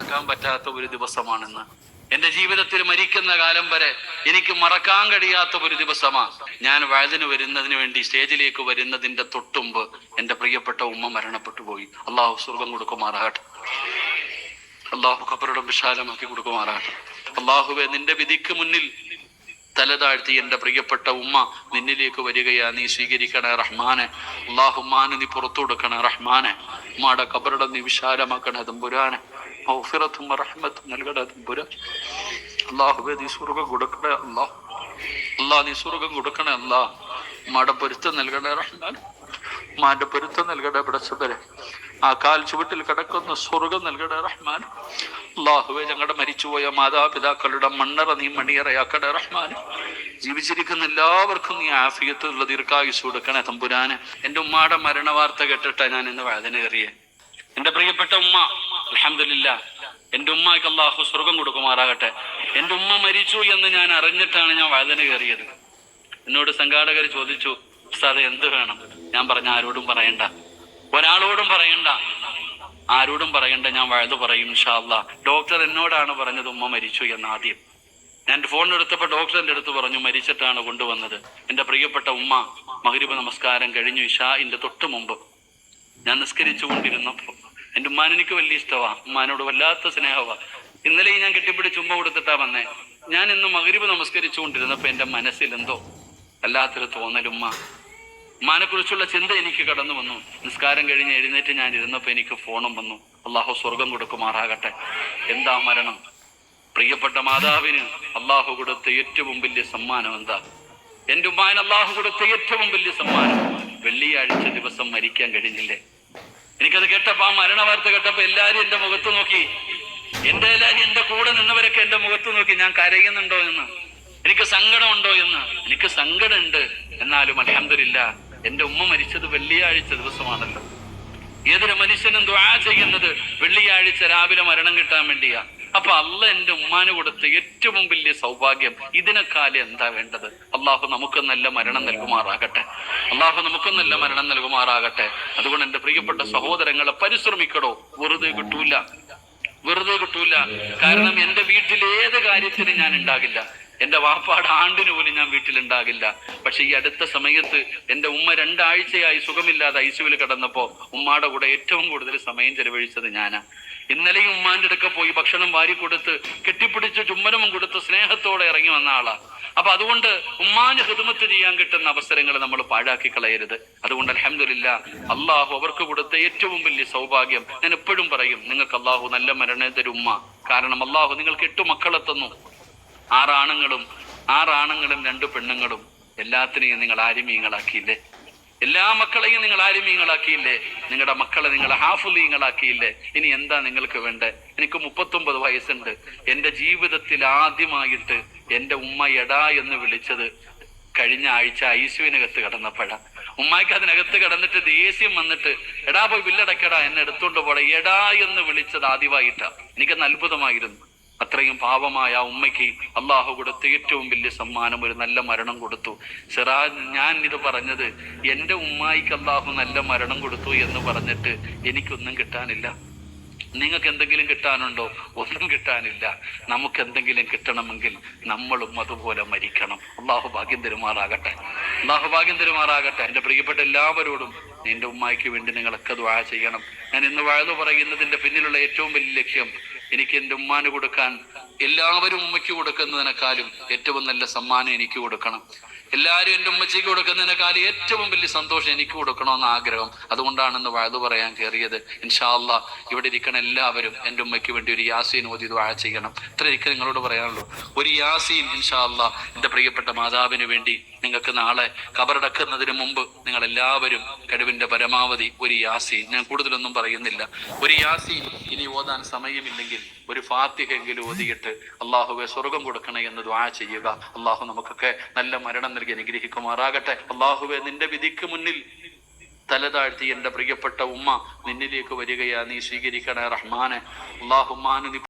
മറക്കാൻ പറ്റാത്ത ഒരു ദിവസമാണെന്ന്. എന്റെ ജീവിതത്തിൽ മരിക്കുന്ന കാലം വരെ എനിക്ക് മറക്കാൻ കഴിയാത്ത ഒരു ദിവസമാണ്. ഞാൻ വയലിന് വരുന്നതിന് വേണ്ടി സ്റ്റേജിലേക്ക് വരുന്നതിന്റെ തൊട്ടുമ്പ് എന്റെ പ്രിയപ്പെട്ട ഉമ്മ മരണപ്പെട്ടു പോയി. അള്ളാഹു സ്വർഗം കൊടുക്കുമാറാകട്ടെ. അള്ളാഹു ഖബറിടം വിശാലമാക്കി കൊടുക്കുമാറാകട്ടെ. അള്ളാഹുവെ, നിന്റെ വിധിക്ക് മുന്നിൽ തല താഴ്ത്തി എന്റെ പ്രിയപ്പെട്ട ഉമ്മ നിന്നിലേക്ക് വരികയാ, നീ സ്വീകരിക്കണേ റഹ്മാനെ. അള്ളാഹുമാന് നീ പുറത്തു കൊടുക്കണേ റഹ്മാനെ. ഉമ്മയുടെ ഖബറിടം നീ വിശാലമാക്കണേ തമ്പുരാനെ. മഗ്ഫിറത്തും റഹ്മത്തും നൽകണേ തമ്പുരാൻ. അള്ളാഹുവെ, നീ സ്വർഗം കൊടുക്കണേ അല്ലാഹ്. അല്ലാഹ്, നീ സ്വർഗം കൊടുക്കണേ അല്ലാഹ്. ഉമ്മയുടെ പൊരുത്തം നൽകണേ റഹ്മാൻ. ഉമ്മാന്റെ പൊരുത്തം നൽകണേ പടച്ചവരെ. ആ കാൽ ചുവട്ടിൽ കിടക്കുന്ന സ്വർഗം നൽകണേ റഹ്മാൻ. അല്ലാഹുവേ, ഞങ്ങളുടെ മരിച്ചുപോയ മാതാപിതാക്കളുടെ മണ്ണറ നീ മണിയറയാക്കണേ റഹ്മാൻ. ജീവിച്ചിരിക്കുന്ന എല്ലാവർക്കും നീ ആഫിയത്തുള്ള ദീർഘായുസ് കൊടുക്കണേ തമ്പുരാന്. എന്റെ ഉമ്മയുടെ മരണ വാർത്ത കേട്ടിട്ടാ ഞാൻ ഇന്ന് വേദന കയറിയേ. എന്റെ പ്രിയപ്പെട്ട ഉമ്മ, അൽഹംദുലില്ലാഹ്, എന്റെ ഉമ്മയ്ക്ക് അല്ലാഹു സ്വർഗം കൊടുക്കുമാറാകട്ടെ. എന്റെ ഉമ്മ മരിച്ചു എന്ന് ഞാൻ അറിഞ്ഞിട്ടാണ് ഞാൻ വേദന കയറിയത്. എന്നോട് സംഘാടകർ ചോദിച്ചു, ഉസ്താദേ എന്ത് വേണം? ഞാൻ പറഞ്ഞ ആരോടും പറയണ്ട, ഒരാളോടും പറയണ്ട, ആരോടും പറയണ്ട, ഞാൻ വഴുതു പറയും ഇൻഷാ അല്ലാഹ്. ഡോക്ടർ എന്നോടാണ് പറഞ്ഞത് ഉമ്മ മരിച്ചു എന്ന്. ആദ്യം ഞാൻ ഫോണിലെടുത്തപ്പോൾ ഡോക്ടർ എൻ്റെ അടുത്ത് പറഞ്ഞു മരിച്ചിട്ടാണ് കൊണ്ടുവന്നത്. എൻ്റെ പ്രിയപ്പെട്ട ഉമ്മ മഗ്രിബ് നമസ്കാരം കഴിഞ്ഞു ഇശാഇന്റെ തൊട്ട് മുമ്പ് ഞാൻ നിസ്കരിച്ചു കൊണ്ടിരുന്നപ്പോൾ എൻ്റെ ഉമ്മാൻ എനിക്ക് വലിയ ഇഷ്ടമാ, ഉമ്മാനോട് വല്ലാത്ത സ്നേഹമാ. ഇന്നലെ ഞാൻ കെട്ടിപ്പിടിച്ച് ഉമ്മ കൊടുത്തിട്ടാ വന്നേ. ഞാൻ ഇന്ന് മഗ്രിബ് നമസ്കരിച്ചു കൊണ്ടിരുന്നപ്പോൾ എൻ്റെ മനസ്സിൽ എന്തോ വല്ലാത്തൊരു തോന്നലുമ്മ, ഉമ്മാനെ കുറിച്ചുള്ള ചിന്ത എനിക്ക് കടന്നു വന്നു. നിസ്കാരം കഴിഞ്ഞ് എഴുന്നേറ്റ് ഞാൻ ഇരുന്നപ്പോൾ എനിക്ക് ഫോണും വന്നു. അള്ളാഹു സ്വർഗം കൊടുക്കുമാറാകട്ടെ. എന്താ മരണം? പ്രിയപ്പെട്ട മാതാവിന് അള്ളാഹു കൊടുത്ത ഏറ്റവും വലിയ സമ്മാനം എന്താ? എന്റെ ഉമ്മാന് അള്ളാഹു കൊടുത്ത ഏറ്റവും വലിയ സമ്മാനം വെള്ളിയാഴ്ച ദിവസം മരിക്കാൻ കഴിഞ്ഞില്ലേ. എനിക്കത് കേട്ടപ്പോ, ആ മരണ വാർത്ത കേട്ടപ്പോ എല്ലാരും എന്റെ മുഖത്ത് നോക്കി. എല്ലാരും എന്റെ കൂടെ നിന്നവരൊക്കെ എന്റെ മുഖത്ത് നോക്കി, ഞാൻ കരയുന്നുണ്ടോ എന്ന്, എനിക്ക് സങ്കടമുണ്ടോ എന്ന്. എനിക്ക് സങ്കടമുണ്ട്, എന്നാലും അൽഹംദുലില്ലാഹ് എന്റെ ഉമ്മ മരിച്ചത് വെള്ളിയാഴ്ച ദിവസമാണല്ലോ. ഏതൊരു മനുഷ്യനും ദുആ ചെയ്യുന്നത് വെള്ളിയാഴ്ച രാവിലെ മരണം കിട്ടാൻ വേണ്ടിയാ. അപ്പൊ അള്ളാഹ് എന്റെ ഉമ്മാന് കൊടുത്ത ഏറ്റവും വലിയ സൗഭാഗ്യം, ഇതിനെക്കാലം എന്താ വേണ്ടത്? അള്ളാഹു നമുക്ക് നല്ല മരണം നൽകുമാറാകട്ടെ. അള്ളാഹു നമുക്ക് നല്ല മരണം നൽകുമാറാകട്ടെ. അതുകൊണ്ട് എന്റെ പ്രിയപ്പെട്ട സഹോദരങ്ങളെ, പരിശ്രമിക്കടോ. വെറുതെ കിട്ടൂല, വെറുതെ കിട്ടൂല. കാരണം എന്റെ വീട്ടിൽ ഏത് കാര്യത്തിന് ഞാൻ ഉണ്ടാകില്ല. എന്റെ വാപ്പാട് ആണ്ടിന് പോലും ഞാൻ വീട്ടിലുണ്ടാകില്ല. പക്ഷെ ഈ അടുത്ത സമയത്ത് എന്റെ ഉമ്മ 2 ആഴ്ചയായി സുഖമില്ലാതെ ഐസിയുവിൽ കിടന്നപ്പോ ഉമ്മാടെ കൂടെ ഏറ്റവും കൂടുതൽ സമയം ചെലവഴിച്ചത് ഞാനാ. ഇന്നലെയും ഉമ്മാന്റെ അടുക്ക പോയി ഭക്ഷണം വാരി കൊടുത്ത് കെട്ടിപ്പിടിച്ച് ചുമ്മനവും കൊടുത്ത് സ്നേഹത്തോടെ ഇറങ്ങി വന്ന ആളാ. അപ്പൊ അതുകൊണ്ട് ഉമ്മാന് ഖിദ്മത്ത് ചെയ്യാൻ കിട്ടുന്ന അവസരങ്ങൾ നമ്മൾ പാഴാക്കി കളയരുത്. അതുകൊണ്ട് അൽഹംദുലില്ലാഹ് അള്ളാഹു അവർക്ക് കൊടുത്ത ഏറ്റവും വലിയ സൗഭാഗ്യം. ഞാൻ എപ്പോഴും പറയും, നിങ്ങൾക്ക് അള്ളാഹു നല്ല മരണം തരും ഉമ്മ. കാരണം അള്ളാഹു നിങ്ങൾക്ക് 8 മക്കളെ തന്നു. 6 ആണുങ്ങളും 2 പെണ്ണുങ്ങളും. എല്ലാത്തിനെയും നിങ്ങൾ ആലിമീങ്ങളാക്കിയില്ലേ? എല്ലാ മക്കളെയും നിങ്ങൾ ആലിമീങ്ങളാക്കിയില്ലേ? നിങ്ങളുടെ മക്കളെ നിങ്ങൾ ഹാഫിളീങ്ങളാക്കിയില്ലേ? ഇനി എന്താ നിങ്ങൾക്ക് വേണ്ടേ? എനിക്ക് 39 വയസ്സുണ്ട്. എന്റെ ജീവിതത്തിൽ ആദ്യമായിട്ട് എന്റെ ഉമ്മ എടാ എന്ന് വിളിച്ചത് കഴിഞ്ഞ ആഴ്ച ഐസിയുവിനകത്ത് കിടന്നപ്പോഴാ. ഉമ്മാക്ക് അതിനകത്ത് കിടന്നിട്ട് ദേഷ്യം വന്നിട്ട്, എടാ പോയി ബില്ലടക്കടാ, എന്നെ എടുത്തോണ്ട് പോടെ, എടാ എന്ന് വിളിച്ചത് ആദ്യമായിട്ടാ. എനിക്കന്ന് അത്ഭുതമായിരുന്നു. അത്രയും പാവമായ ഉമ്മയ്ക്ക് അള്ളാഹു കൊടുത്ത ഏറ്റവും വലിയ സമ്മാനം ഒരു നല്ല മരണം കൊടുത്തു. ഞാൻ ഇത് പറഞ്ഞത്, എന്റെ ഉമ്മായിക്ക് അള്ളാഹു നല്ല മരണം കൊടുത്തു എന്ന് പറഞ്ഞിട്ട് എനിക്കൊന്നും കിട്ടാനില്ല. നിങ്ങൾക്ക് എന്തെങ്കിലും കിട്ടാനുണ്ടോ? ഒന്നും കിട്ടാനില്ല. നമുക്ക് എന്തെങ്കിലും കിട്ടണമെങ്കിൽ നമ്മളും അതുപോലെ മരിക്കണം. അള്ളാഹു ഭാഗ്യം തരുമാറാകട്ടെ. അള്ളാഹു ഭാഗ്യം തരുമാറാകട്ടെ. എന്റെ പ്രിയപ്പെട്ട എല്ലാവരോടും എന്റെ ഉമ്മായിക്ക് വേണ്ടി നിങ്ങളൊക്കെ ദുആ ചെയ്യണം. ഞാൻ ഇന്ന് വഅദ് പറയുന്നതിന്റെ പിന്നിലുള്ള ഏറ്റവും വലിയ ലക്ഷ്യം, എനിക്ക് എന്റെ ഉമ്മാന് കൊടുക്കാൻ, എല്ലാവരും ഉമ്മയ്ക്ക് കൊടുക്കുന്നതിനേക്കാളും ഏറ്റവും നല്ല സമ്മാനം എനിക്ക് കൊടുക്കണം. എല്ലാവരും എൻ്റെ ഉമ്മച്ചിക്ക് കൊടുക്കുന്നതിനേക്കാളും ഏറ്റവും വലിയ സന്തോഷം എനിക്ക് കൊടുക്കണമെന്ന് ആഗ്രഹം. അതുകൊണ്ടാണെന്ന് വഅദ് പറയാൻ കയറിയത്. ഇൻഷാ അല്ലാഹ് ഇവിടെ ഇരിക്കണ എല്ലാവരും എൻ്റെ ഉമ്മയ്ക്ക് വേണ്ടി ഒരു യാസീൻ ഓതി ദുആ ചെയ്യണം. ഇത്ര എനിക്ക് നിങ്ങളോട് പറയാനുള്ളൂ. ഒരു യാസീൻ ഇൻഷാ അല്ലാഹ് എൻ്റെ പ്രിയപ്പെട്ട മാതാവിന് വേണ്ടി നിങ്ങൾക്ക് നാളെ ഖബറടക്കുന്നതിന് മുമ്പ് നിങ്ങൾ എല്ലാവരും കഴിവിന്റെ പരമാവധി ഒരു യാസീൻ, ഞാൻ കൂടുതലൊന്നും പറയുന്നില്ല, ഒരു യാസീൻ ഇനി ഓതാൻ സമയമില്ലെങ്കിൽ ഒരു ഫാത്തിഹെങ്കിലും ഓതിയിട്ട് അള്ളാഹുവെ സ്വർഗം കൊടുക്കണേ എന്ന് ദുആ ചെയ്യുക. അള്ളാഹു നമുക്കൊക്കെ നല്ല മരണം നൽകി അനുഗ്രഹിക്കുമാറാകട്ടെ. അള്ളാഹുവെ, നിന്റെ വിധിക്ക് മുന്നിൽ തല താഴ്ത്തി എന്റെ പ്രിയപ്പെട്ട ഉമ്മ നിന്നിലേക്ക് വരികയാ, നീ സ്വീകരിക്കണേ റഹ്മാനെ. അള്ളാഹുമാനു